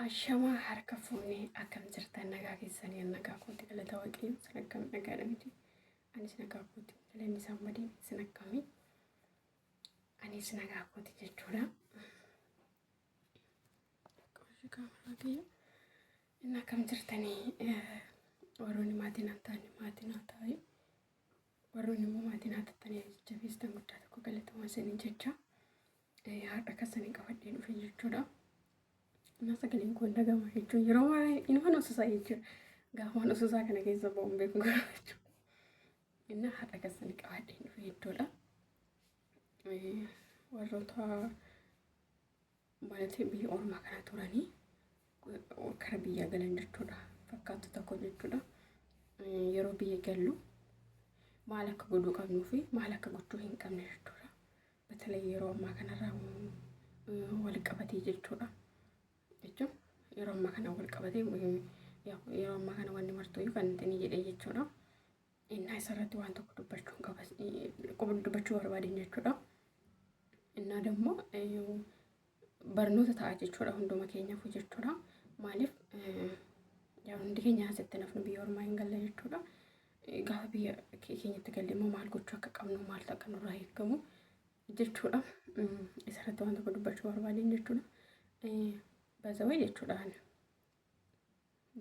Ashamaa harka fuunee akkam jirtan nagaa keessanii nagaa kooti galata waaqayyo sin akkam nagaadha miti anis nagaa kooti galanni isaan badii sin akkami anis nagaa kooti jechuudha. Qoshi kaameraa kiyya inni akkam jirtanii warroonni maatiin haa ta'e warroonni immoo maatiin haa tattanii jajjabeessitan guddaa tokko galatoomaa isiniin jecha haadha akkasanii qabadhee dhufe jechuudha. Sagleen kun dhagama jechuun yeroo maraa inni ususaa jechuudha. Gaafa ususaa kana keessa ba'uun beeku jechuudha. Inni haadha akkasanii qabadhee dhufe jechuudha. Warroota maatii biyya ormaa kana turanii kara biyya galan jechuudha. Fakkaatu tokko jechuudha. Yeroo biyya gallu maal akka godhuu qabnuu fi maal akka gochuu hin qabne jechuudha. Batalee yeroo ammaa kanarraa wal qabatee jechuudha. Yeroo ammaa kana wal qabatee yeroo ammaa kana wanni martuu kan inni jedhee jechuudha. Innaa isarratti waan tokko dubbachuu barbaadeen jechuudha. Innaa dammoo barnoota ta'a jechuudha hunduma keenyaaf jechuudha. Maaliif hundi keenya asitti nafnu biyya ormaa hin galle jechuudha. Gaafa biyya keenyatti galle immoo maal gochuu akka qabnu maal akka nurraa eegamu jechuudha. Isarratti waan tokko dubbachuu barbaadeen jechuudha. Bazawai jechuudha.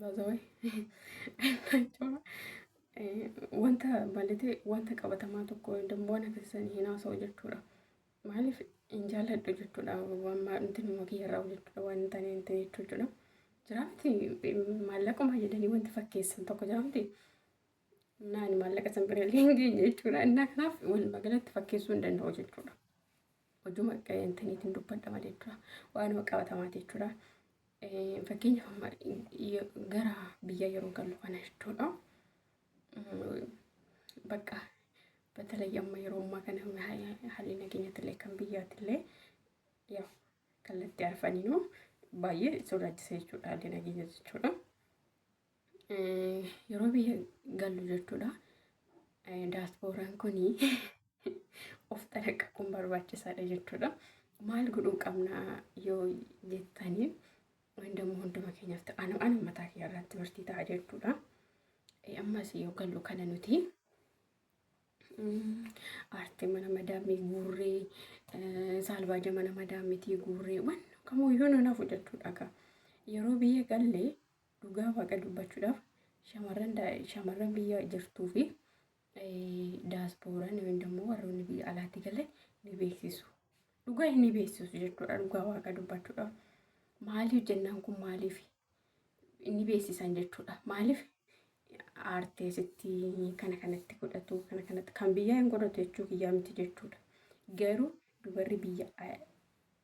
Bazawai wanta malee wanta qabatamaa tokko dammoo waan akkasii hin haasa'u jechuudha. Maaliif hin jaalladhu jechuudha. Waan nuti nama kiyyarraa jechuudha. Waan tanii jechuudha. Jiraamti maallaquma jedhanii wanti fakkeessan tokko jiraamti. Naani maallaqa san bira illee hin geenye jechuudha. Innaa kanaaf walumaa galatti fakkeessuu hin danda'u jechuudha. Hojuma qeentaniitiin dubbadha malee jechuudha. Waanuma qabatamaa jechuudha. Fakkeenyaaf gara biyya yeroo gallu kana jechuudha. Bakka batalee amma yeroo ammaa kana haalli nageenyatti illee kan biyyaatti illee kallattii arfaniinuu baay'ee sodaachisa jechuudha haalli nageenya jechuudha. Yeroo biyya gallu jechuudha. Daaspooraan kunii of xalaqqaquun barbaachisaadha jechuudha. Maal godhuu qabna yoo jettanii wandammoo hunduma keenyaaf ta'an mataa kiyyaarratti bartii ta'a jechuudha. Ammas yoo gallu kana nuti aartii mana madaamii guurree saalbaaja mana madaamiitii guurree waan kamuyyuu nu nafu jechuudha. Yeroo biyya gallee dhugaa waaqa dubbachuudhaaf shamarran biyya jirtuu fi daaspooraan wandammoo warroonni biyya alaatti galan ni beeksisu. Dhugaa ni beeksisu jechuudha. Dhugaa waaqa dubbachuudhaaf. Maaliif jennaan kun maaliif inni beeksisan jechuudha. Maaliif aarteesitti kana kanatti godhatu kana kanatti kan biyyaa hin godhatu jechuu kiyyaa miti jechuudha. Garuu dubarri biyya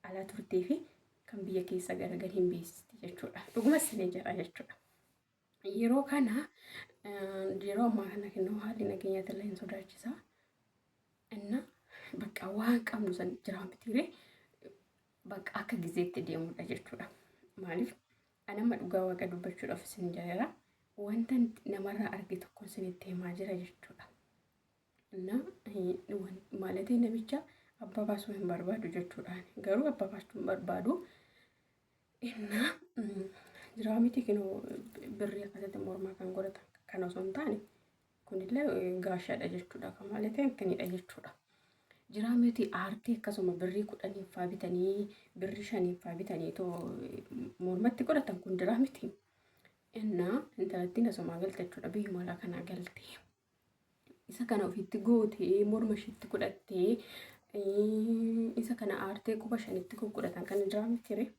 alaa turtee fi kan biyya keessa garagar hin beeksisti jechuudha. Dhuguma sinee jira jechuudha. Yeroo kana yeroo ammaa kana kennuu haalli nageenyaatti illee hin sodaachisa. Inna bakka waan qabnu san jira mitiiree bakka akka gizeetti deemudha jechuudha. Maaliif anama dhugaa waaqa dubbachuudhaaf isin jaalala wanta namarraa arge tokko isinitti himaa jira jechuudha. Inna maalatee namicha abbaa baasuu hin barbaadu jechuudha. Garuu abbaa baasuu hin barbaadu. Inna jira miti kinoo birrii akkasitti mormaa kan godhatan kan osoo hin taane kunillee gaashaadha jechuudha. Kan maalatee kanidha jechuudha. Jira miti aartii akkasuma birrii 10 bitanii birrii 5 bitanii too mormatti godhatan kun jira miti. Innaa intalattiin asuma galte jechuudha. Biyya maalaa kana galte. Isa kana ofiitti gootee morma ishiitti godhattee isa kana aartee quba 5tti godhatan kan jira miti.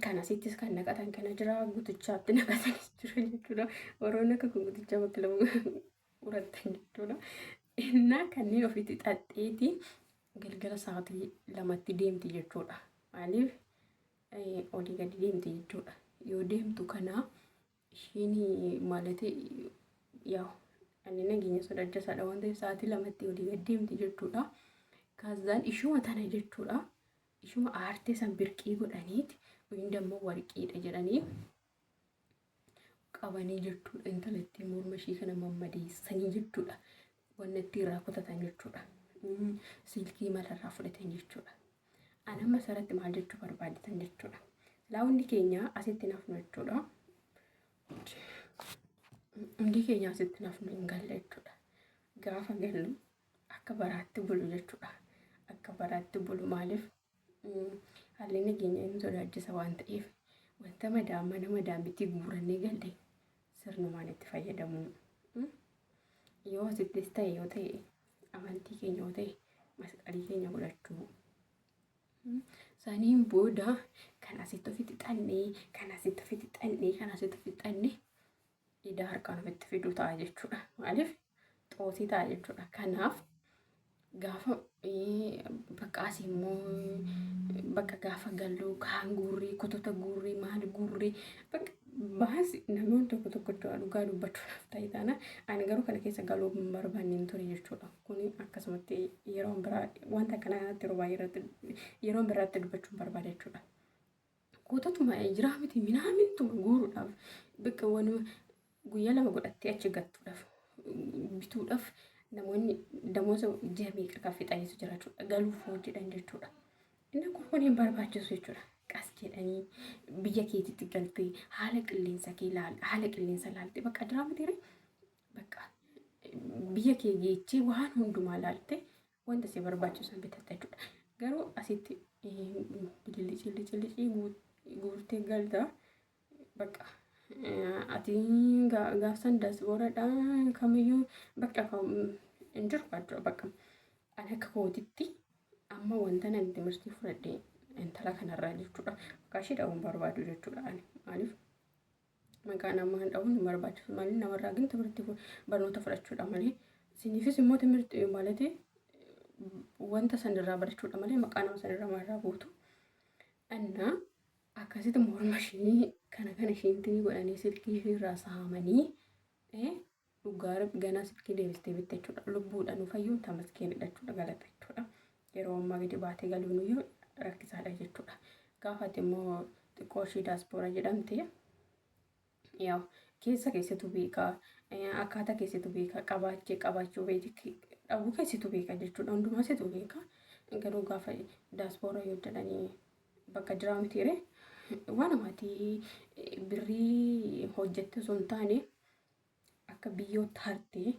Kana sittis kan naqatan kana jira guutichaatti naqatanis jira jechuudha. Warroonni akka guutichaa bakka lama godhatan jechuudha. Innaa kanneen ofiitti xaxxeeti galgala sa'aatii 2tti deemti jechuudha. Maaliif olii gadi deemti jechuudha. Yoo deemtu kana ishiin maalatee ani nageenya sodaachisaadha waan ta'eef sa'aatii 2tti olii gadi deemti jechuudha. Kaazaan ishuma tana jechuudha. Ishuma aartee san birqii godhaniiti wandammoo warqiidha jedhanii qabanii jechuudha. Intalatti morma ishii kana mammadeessanii jechuudha. Wanti irraa kutatan jechuudha. Silkii malarraa fudhatan jechuudha. Ana masarratti maal jechuu barbaadan jechuudha. Hundi keenya asitti nafnu jechuudha. Hundi keenya asitti nafnu hin galle jechuudha. Gaafa gallu akka baraatti bulu jechuudha. Akka baraatti bulu maaliif haalli nageenya hin sodaachisa waan ta'eef wanta mana madaamitti guurannee galle sirnumaan itti fayyadamu. Yoo asittis ta'e yoo ta'e amantii keenya yoo ta'e masqalii keenya godhachuu. Saniin booda kan asitti ofitti xannee kan asitti ofitti xannee kan asitti ofitti xannee idaa harkaan ofitti fiduu ta'a jechuudha. Maaliif xoosii ta'a jechuudha. Kanaaf gaafa bakka asii immoo bakka gaafa galuu kaan guurrii kotota guurrii maal guurrii bakka baasi namoonni tokko dhugaa dubbachuudhaaf ta'e taana ani garuu kana keessa galuu hin barbaanne ture jechuudha. Kuni akkasumatti yeroo biraa wanta kanatti yeroo biraatti dubbachuu barbaada jechuudha. Kototuma jiraa miti minaamintuma guuruudhaaf bakka wanuma guyyaa lama godhattee achi gattuudhaaf bituudhaaf namoonni damoosa ji'a meeqa kan fixaniitu jira jechuudha. Galuuf hojjedhan jechuudha. Inni kun hin barbaachisu jechuudha. Qas jedhanii biyya keetitti galtee haala qilleensa kee ilaalte bakka jiraa miti bakka biyya kee geechee waan hundumaa ilaalte wanta si barbaachisan bitatta jechuudha. Garuu asitti bililii guurtee galta bakka ati gaafsan dasbooradhaa kamiyyuu bakka hin jiru bakka ani akka kootitti amma wanta nan timirtii fudhadhee intala kanarraa jechuudha. Maqaa ishee dhabuun barbaadu jechuudha. Maaliif maqaa namaa hin dhabuun hin barbaachisu. Maaliif namarraa ግን timirtii barnoota fudhachuudha malee siniifis immoo timirtii malati wanta sanirraa barachuudha malee maqaa nama sanirraa marraa buutu. Anna akkasitti morma ishee kana isheetiin godhanii silkii isheerraa saamanii dhugaa ganaa silkii deebistee bitte jechuudha. Lubbuudhaan fayyuun tamaskeenidha jechuudha galata jechuudha. Yeroo ammaa gadi baatee galuun iyyuu rakkisaadha jechuudha. Gaafatti immoo xiqqoo ishee daaspoora jedhamte yaa keessatu beekaa akkaataa keessatu beekaa qabaachuu dhabuu keessatu beekaa jechuudha. Hundumaa seetu beekaa. Garuu gaafa daaspoora yoo jedhanii bakka jiraa mitiire waan amaatii birrii hojjette sun taane akka biyyootti hartee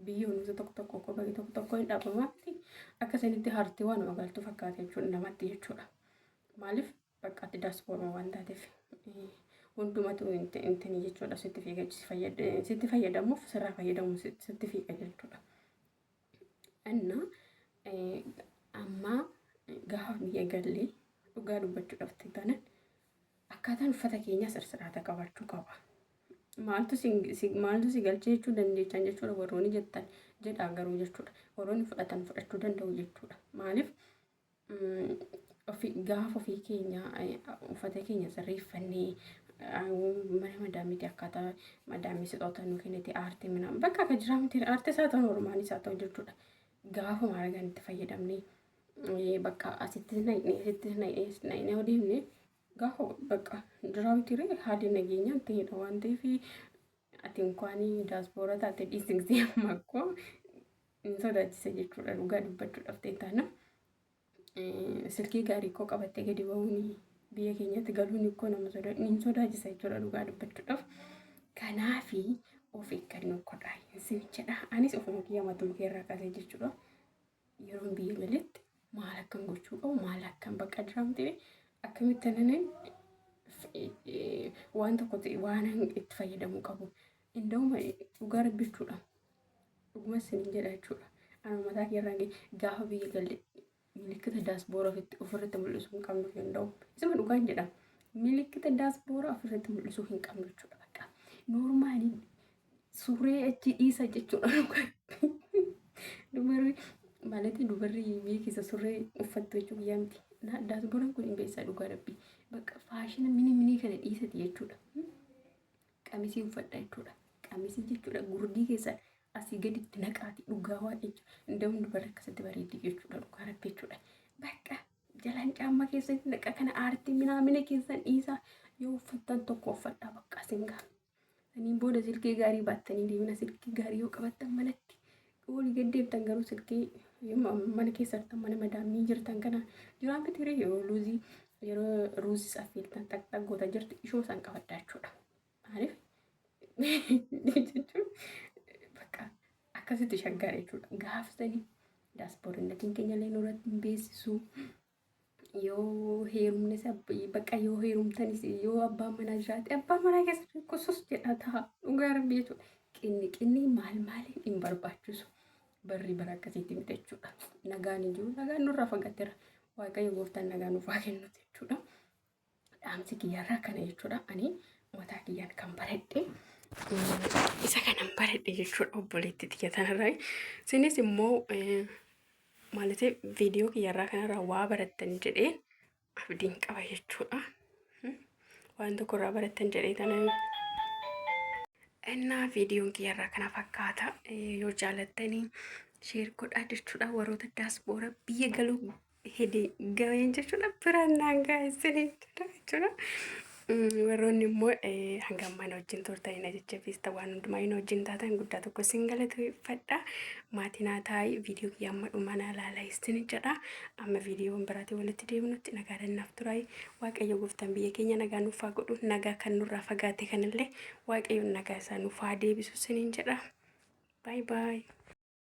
biyyoon isa tokko bakki tokko hin dhaabamaatti akka sanitti hartee waan magaaltuu fakkaate jechuudha namatti jechuudha. Maaliif bakka ati daaspoora waan taateef hundumatu intini jechuudha sitti fayyadamuuf sirraa fayyadamuun sitti fiiga jechuudha. Amma gaafa biyya gallee dhugaa dubbachuudhaaf taanaan akkaataan uffata keenya sirriitti qabaachuu qaba. Maaltu si galchee jechuu dandeechaan jechuudha warroonni jettan jedhaa garuu jechuudha. Warroonni fudhatan fudhachuu danda'u jechuudha. Maaliif gaafa ofii keenya uffata keenya sirreeffannee mana madaamiitti akkaataa madaamii sixoota nu kennite aartii minaan bakka akka jiraa miti aartii isaa ta'u normaanii isaa ta'u jechuudha. Gaafa maaragaan itti fayyadamnee bakka asitti na'inee odeemne gaafa bakka jiraa miti haalli nageenyaa ta'edha waan ta'eef ati inkaanii daaspoora taate dhiisigsee makkoo hin sodaachise jechuudha. Dhugaa dubbachuudhaaf ta'e taana silkii gaarii koo qabattee gadi ba'uun biyya keenyatti galuun ikkoo nama hin sodaachisa jechuudha. Dhugaa dubbachuudhaaf kanaafi of eeggannoo godhaa hin jedha. Anis ofuma kiyya matuu keerraa kaasee jechuudha. Yeroon biyya galetti maal akkan gochuu qabu maal akkan bakka jiraamte akkamitti nanan waan tokko ta'e waan itti fayyadamuu qabu. Inda'uma dhugaa rabbichuudha. Dhuguma sin jedha jechuudha. Ana mataa keerraa gaafa biyya galee milikkita daasboora ofirratti mul'isuu hin qabnu danda'u. Isuma dhugaan jedha. Milikkita daasboora ofirratti mul'isuu hin qabnu jechuudha. Bakka noormaaliin suuree achi dhiisa jechuudha. Dubarri biyya keessa surree uffattu jechuudha guyyaa miti. Daasbooraan kun hin beeksisaa dhugaa rabbii. Bakka faashina mini kana dhiisati jechuudha. Qamisii uffadha jechuudha. Qamisii jechuudha gurdii keessa asii gaditti naqaati dhugaa waan jechuudha. Inda'uun dubarri akkasitti bareeddi jechuudha dhugaa rabbii jechuudha. Bakka jalaan caammaa keessatti naqa kana aartii minaamina keessan dhiisaa yoo uffattan tokko uffadhaa bakka singaa. Saniin booda silkii gaarii baattanii deemina silkii gaarii yoo qabattan manatti walii gaddeebtan garuu silkii mana keessatti mana madaamii jirtan kana jiraan fitiiree yoo luuzii yeroo ruuzis affeeltan xaxxaggoota jirtu ishoo san qabaddaa jechuudha. Maaliif jechuun bakka akkasitti shaggaara jechuudha. Gaafsanii daaspoorinatiin keenya illee nurratti hin beeksisu. Yoo heerumnes bakka yoo heerumtanis yoo abbaan manaa jiraate abbaan manaa keessatti kusus jedha ta'a dhugaa rabbii jechuudha. Qinni maaliin hin barbaachisu. Barri bara akkasitti miti jechuudha. Nagaan iyyuu nagaan nurraa fagaateera. Waaqayyo gooftaan nagaa nuuf haa kennuuti jechuudha. Dhaamsi kiyyarraa kana jechuudha. Ani mataa kiyyaan kan baradhe isa kanan baradhe jechuudha obboleetti xiyya tanarraa. Isinis immoo maaliif viidiyoo kiyyarraa kanarraa waa barattan jedhee abdiin qaba jechuudha. Waan tokkorraa barattan jedhee tana innaa viidiyoon kiyyarraa kana fakkaata. Yoo jaalattanii sheer godhaa jechuudha. Warroota daaspoora biyya galuu hidee gaween jechuudha. Biraan naangaa isinii jechuudha. Warroonni immoo hanga mana wajjin turtanii jajjabeessa waan hundumaa inni wajjin taatan guddaa tokko isin galateeffadha. Maatiin haa taa'ii viidiyoo kiyya amma dhumaa ilaalaa isin jedha. Amma viidiyoon biraatii walitti deemnutti nagaa dannaaf turaa. Waaqayyo gooftaan biyya keenya nagaa nuuf haa godhu. Nagaa kan nurraa fagaate kanallee waaqayyoon nagaa isaa nuuf haa deebisu isiniin jedha. Bye bye.